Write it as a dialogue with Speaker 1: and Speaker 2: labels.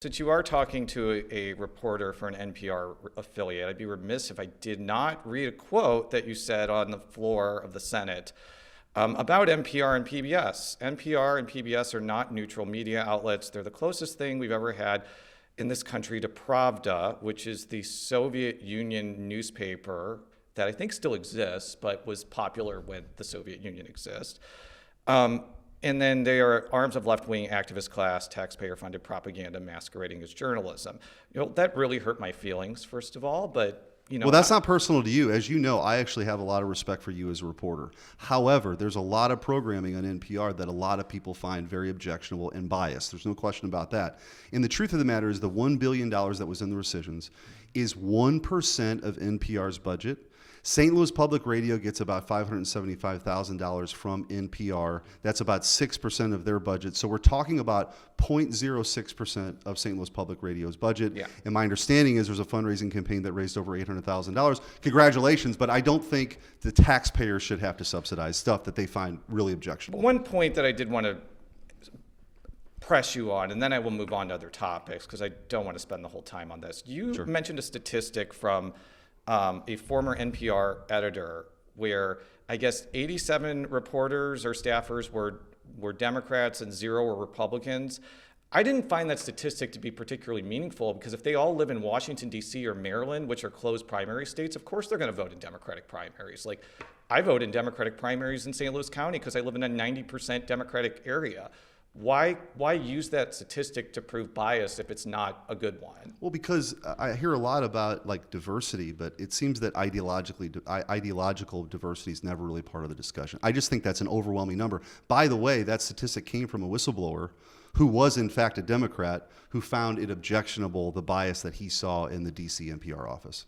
Speaker 1: Since you are talking to a reporter for an NPR affiliate, I'd be remiss if I did not read a quote that you said on the floor of the Senate about NPR and PBS. NPR and PBS are not neutral media outlets. They're the closest thing we've ever had in this country to Pravda, which is the Soviet Union newspaper that I think still exists, but was popular when the Soviet Union exists. And then they are arms of left-wing activist class, taxpayer-funded propaganda masquerading as journalism. That really hurt my feelings, first of all, but
Speaker 2: well, that's not personal to you. As you know, I actually have a lot of respect for you as a reporter. However, there's a lot of programming on NPR that a lot of people find very objectionable and biased. There's no question about that. And the truth of the matter is the $1 billion that was in the rescissions is 1% of NPR's budget. St. Louis Public Radio gets about $575,000 from NPR. That's about 6% of their budget. So we're talking about 0.06% of St. Louis Public Radio's budget.
Speaker 1: Yeah.
Speaker 2: And my understanding is there's a fundraising campaign that raised over $800,000. Congratulations, but I don't think the taxpayers should have to subsidize stuff that they find really objectionable.
Speaker 1: One point that I did want to press you on, and then I will move on to other topics because I don't want to spend the whole time on this. You mentioned a statistic from a former NPR editor where I guess 87 reporters or staffers were Democrats and 0 were Republicans. I didn't find that statistic to be particularly meaningful because if they all live in Washington, D.C. or Maryland, which are closed primary states, of course they're going to vote in Democratic primaries. Like, I vote in Democratic primaries in St. Louis County because I live in a 90% Democratic area. Why use that statistic to prove bias if it's not a good one?
Speaker 2: Well, because I hear a lot about like diversity, but it seems that ideological diversity is never really part of the discussion. I just think that's an overwhelming number. By the way, that statistic came from a whistleblower who was in fact a Democrat who found it objectionable, the bias that he saw in the DC NPR office.